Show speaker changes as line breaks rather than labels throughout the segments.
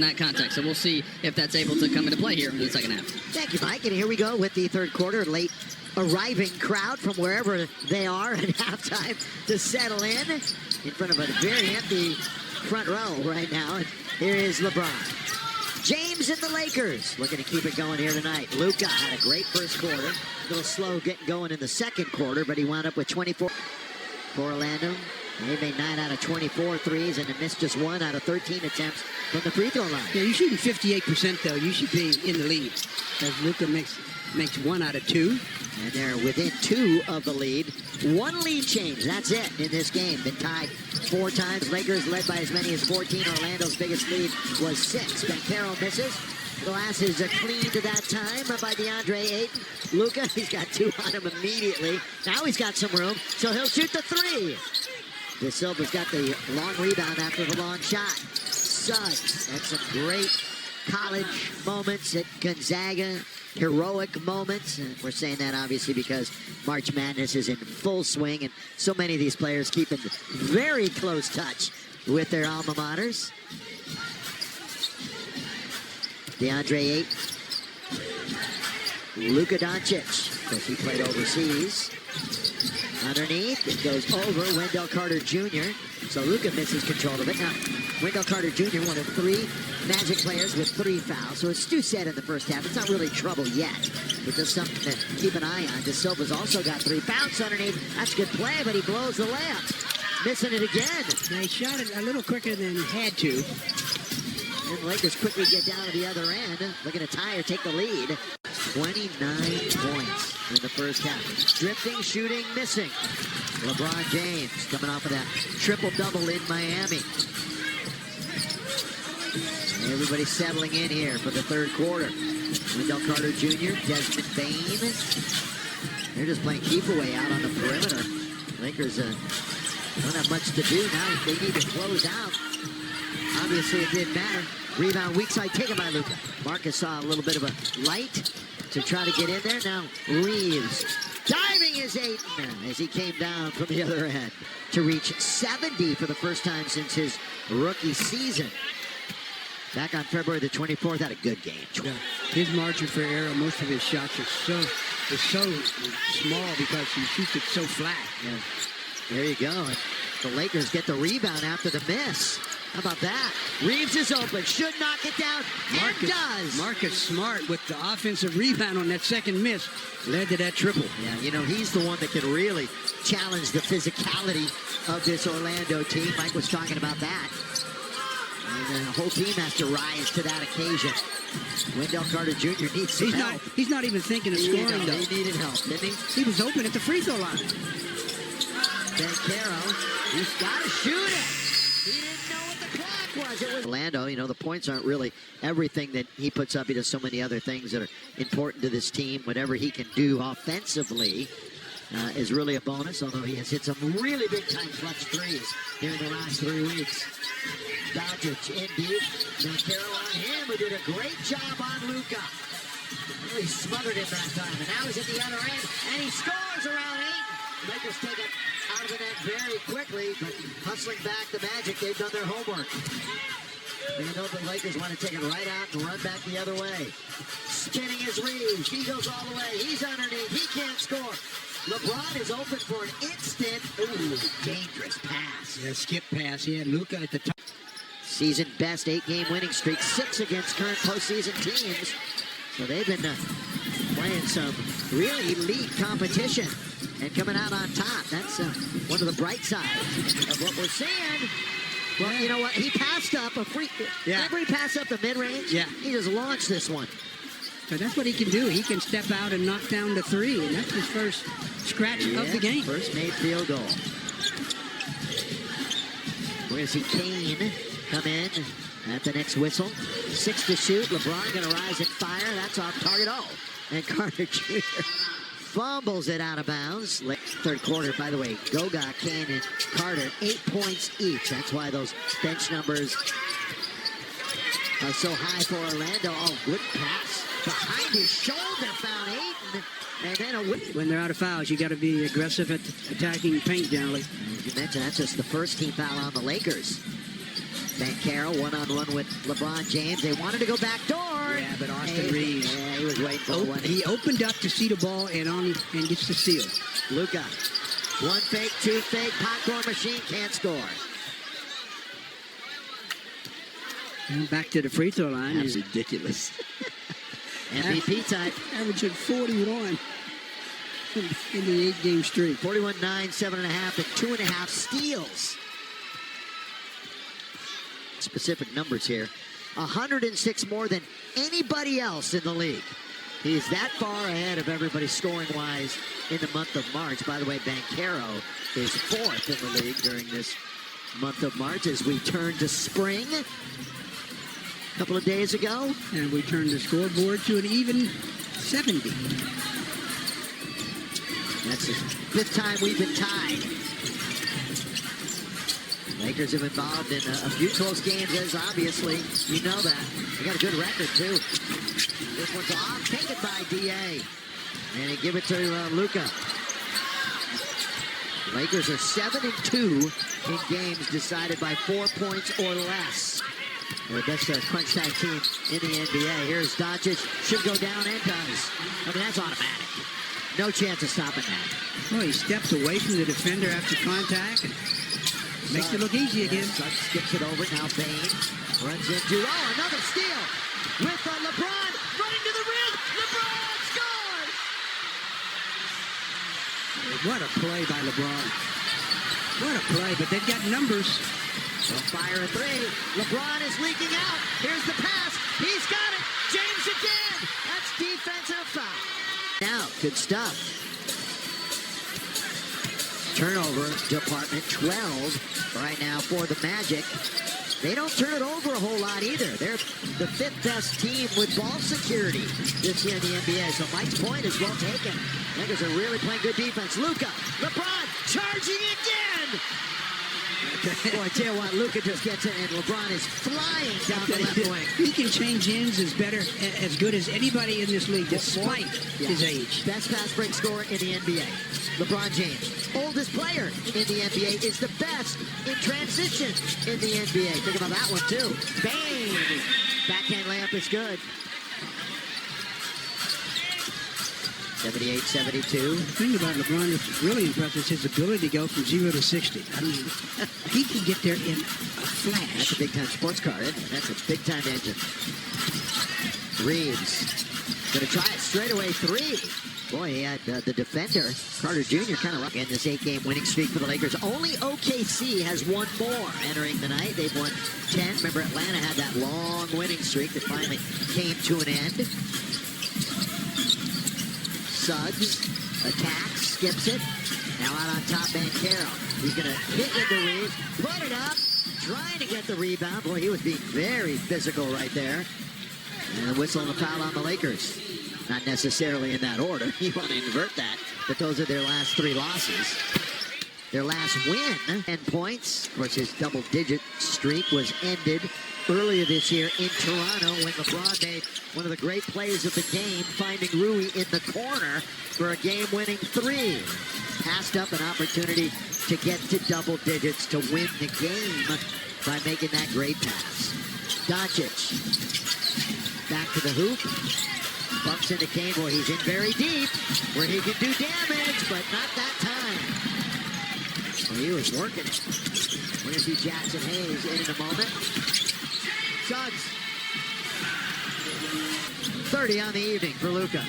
in that context. So we'll see if that's able to come into play here in the second half.
Thank you, Mike. And here we go with the third quarter. Late arriving crowd from wherever they are at halftime to settle in front of a very empty front row right now. And here is LeBron James and the Lakers looking to keep it going here tonight. Luka had a great first quarter. A little slow getting going in the second quarter, but he wound up with 24 for Orlando. They made 9 out of 24 threes and missed just 1 out of 13 attempts from the free throw line.
Yeah, you're shooting 58%, though. You should be in the lead. As Luka makes 1 out of 2.
And they're within 2 of the lead. 1 lead change. That's it in this game. Been tied 4 times. Lakers led by as many as 14. Orlando's biggest lead was 6. Banchero misses. Glass is cleaned at that time by DeAndre Ayton. Luka, he's got 2 on him immediately. Now he's got some room, so he'll shoot the 3. De Silva's got the long rebound after the long shot. Suggs had some great college moments at Gonzaga, heroic moments. And we're saying that obviously because March Madness is in full swing, and so many of these players keep in very close touch with their alma maters. DeAndre Ayton. Luka Doncic, because he played overseas. Underneath, it goes over Wendell Carter Jr. So Luka misses control of it. Now, Wendell Carter Jr., one of 3 Magic players with 3 fouls. So as Stu said in the first half, it's not really trouble yet. But just something to keep an eye on. De Silva's also got 3 bounce underneath. That's a good play, but he blows the layup. Missing it again.
Now, he shot it a little quicker than he had to.
And the Lakers quickly get down to the other end. Looking to tie or take the lead. 29 points in the first half. Drifting, shooting, missing. LeBron James coming off of that triple-double in Miami. Everybody settling in here for the third quarter. Wendell Carter Jr., Desmond Bane. They're just playing keep away out on the perimeter. Lakers don't have much to do now. They need to close out. Obviously, it didn't matter. Rebound, weak side taken by Luka. Marcus saw a little bit of a light to try to get in there. Now Reeves diving is Ayton as he came down from the other end to reach 70 for the first time since his rookie season. Back on February the 24th, had a good game.
Yeah. His margin for error, most of his shots are so small because he shoots it so flat.
Yeah. There you go. The Lakers get the rebound after the miss. How about that? Reeves is open, should knock it down, and does.
Marcus Smart with the offensive rebound on that second miss led to that triple.
Yeah, you know, he's the one that can really challenge the physicality of this Orlando team. Mike was talking about that. And the whole team has to rise to that occasion. Wendell Carter Jr. needs some help.
He's not even thinking of scoring, though.
He needed help, didn't he?
He was open at the free throw line.
Banchero, he's got to shoot it. He didn't know what the clock was. It was Orlando, you know, the points aren't really everything that he puts up. He does so many other things that are important to this team. Whatever he can do offensively is really a bonus, although he has hit some really big-time clutch threes here in the last 3 weeks. Doncic in deep. Banchero on him, who did a great job on Luka. Really smothered him that time, and now he's at the other end, and he scores around 8. Lakers take it out of the net very quickly, but hustling back the Magic, they've done their homework. They know the Lakers want to take it right out and run back the other way. Spinning is Reeves. He goes all the way. He's underneath. He can't score. LeBron is open for an instant. Ooh, dangerous pass.
Yeah, skip pass. He had Luka at the top.
Season best 8-game winning streak, 6 against current postseason teams. So they've been playing some really elite competition and coming out on top. That's one of the bright sides of what we're seeing. Well, you know what? He passed up a free.
Yeah.
Remember he passed up the mid-range?
Yeah.
He just launched this one.
So that's what he can do. He can step out and knock down the 3, and that's his first scratch of the game.
First made field goal. We're going to see Kane come in at the next whistle. 6 to shoot. LeBron going to rise and fire. That's off target. Oh, and Carter Jr. fumbles it out of bounds. Third quarter, by the way, Goga, Kane, and Carter, 8 points each. That's why those bench numbers are so high for Orlando. Oh, good pass. Behind his shoulder, found Ayton. And then
when they're out of fouls, you got to be aggressive at attacking paint generally.
As you mentioned, that's just the first team foul on the Lakers. Banchero one-on-one with LeBron James. They wanted to go back door.
Yeah, but Austin Reeves.
Yeah, he was waiting for one.
He opened up to see the ball and gets the steal.
Luka. One fake, two fake, popcorn machine, can't score.
And back to the free throw line.
That's
Is
ridiculous. MVP type.
averaging 41 in the 8-game streak.
41-9, 7.5, and 2.5 steals. Specific numbers here. 106 more than anybody else in the league. He's that far ahead of everybody scoring-wise in the month of March. By the way, Banchero is 4th in the league during this month of March as we turn to spring a couple of days ago.
And we turned the scoreboard to an even 70.
That's the 5th time we've been tied. Lakers have been involved in a few close games, as obviously you know that. They got a good record, too. This one's off, taken by D.A. And they give it to Luka. Lakers are 7-2 in games decided by 4 points or less. They're the best crunch time team in the NBA. Here's Doncic, should go down and does. I mean, that's automatic. No chance of stopping that.
Well, he steps away from the defender after contact and makes it look easy again.
Suggs skips it over. Now Bane runs into, another steal with LeBron running to the rim. LeBron scores!
What a play by LeBron. What a play, but they've got numbers.
They'll fire a three. LeBron is leaking out. Here's the pass. He's got it. James again. That's defensive foul. Now, good stuff. Turnover department 12 right now for the Magic. They don't turn it over a whole lot either. They're the 5th best team with ball security this year in the NBA. So Mike's point is well taken. Lakers are really playing good defense. Luka, LeBron charging again. Boy, I tell you what, Luka just gets it, and LeBron is flying down the left wing.
He can change ends as good as anybody in this league, despite his age.
Best pass break scorer in the NBA. LeBron James, oldest player in the NBA, is the best in transition in the NBA. Think about that one, too. Bang! Backhand layup is good. 78-72.
The thing about LeBron is really impressive is his ability to go from 0 to 60. I mean, he can get there in a flash.
That's a big-time sports car, isn't it? That's a big-time engine. Reeves going to try it straight away three. Boy, he had the defender, Carter Jr., kind of in this 8-game winning streak for the Lakers. Only OKC has one more entering the night. They've won 10. Remember, Atlanta had that long winning streak that finally came to an end. Suggs attacks, skips it. Now out on top, Banchero. He's going to hit into Reeves, put it up, trying to get the rebound. Boy, he was being very physical right there. And a whistle and a foul on the Lakers. Not necessarily in that order. You want to invert that. But those are their last 3 losses. Their last win, 10 points. Of course, his double-digit streak was ended earlier this year in Toronto when LeBron made one of the great plays of the game, finding Rui in the corner for a game-winning 3. Passed up an opportunity to get to double digits to win the game by making that great pass. Doncic back to the hoop. Bumps into Kane. Boy, he's in very deep where he can do damage, but not that time. Well, he was working it. We're going to see Jackson Hayes in a moment. Suggs. 30 on the evening for Luka.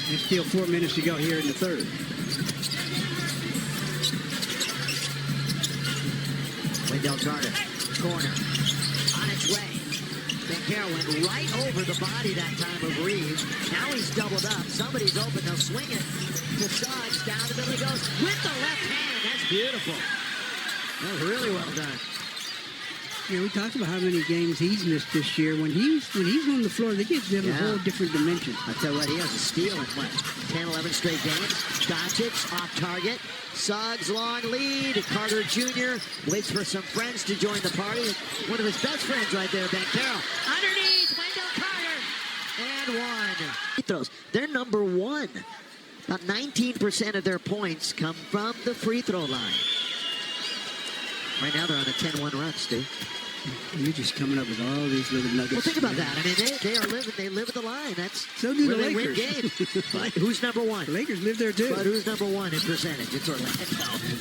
There's still 4 minutes to go here in the third.
Wendell Carter, corner, on its way. Banchero went right over the body that time of Reeves. Now he's doubled up. Somebody's open. They'll swing it to Suggs. Down the middle he goes with the left hand. That's beautiful. That was really well done.
Yeah, we talked about how many games he's missed this year. When he's on the floor, that gives them a whole different dimension.
I'll tell you what, he has a steal in what, 10, 11 straight games. Doncic off target. Suggs long lead. Carter Jr. waits for some friends to join the party. One of his best friends right there, Banchero. Underneath, Wendell Carter. And one. Free throws. They're number 1. About 19% of their points come from the free throw line. Right now they're on a 10-1 run, Stu.
You're just coming up with all these little nuggets.
Well, think about that. I mean, they live at the line. That's
So do
where
the
they win
Lakers.
games. But who's number one?
The Lakers live there too.
But who's number one in percentage? It's Orlando.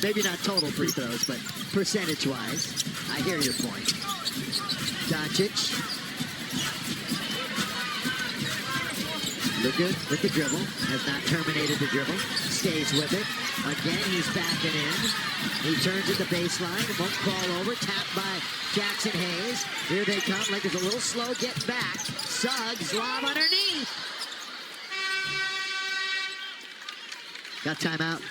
Maybe not total free throws, but percentage-wise. I hear your point. Doncic. Look good with the dribble. Has not terminated the dribble. Stays with it. Again, he's backing in. He turns at the baseline. Won't crawl over. Tapped by Jackson Hayes. Here they come. Lakers a little slow getting back. Suggs, lob underneath. Got timeout.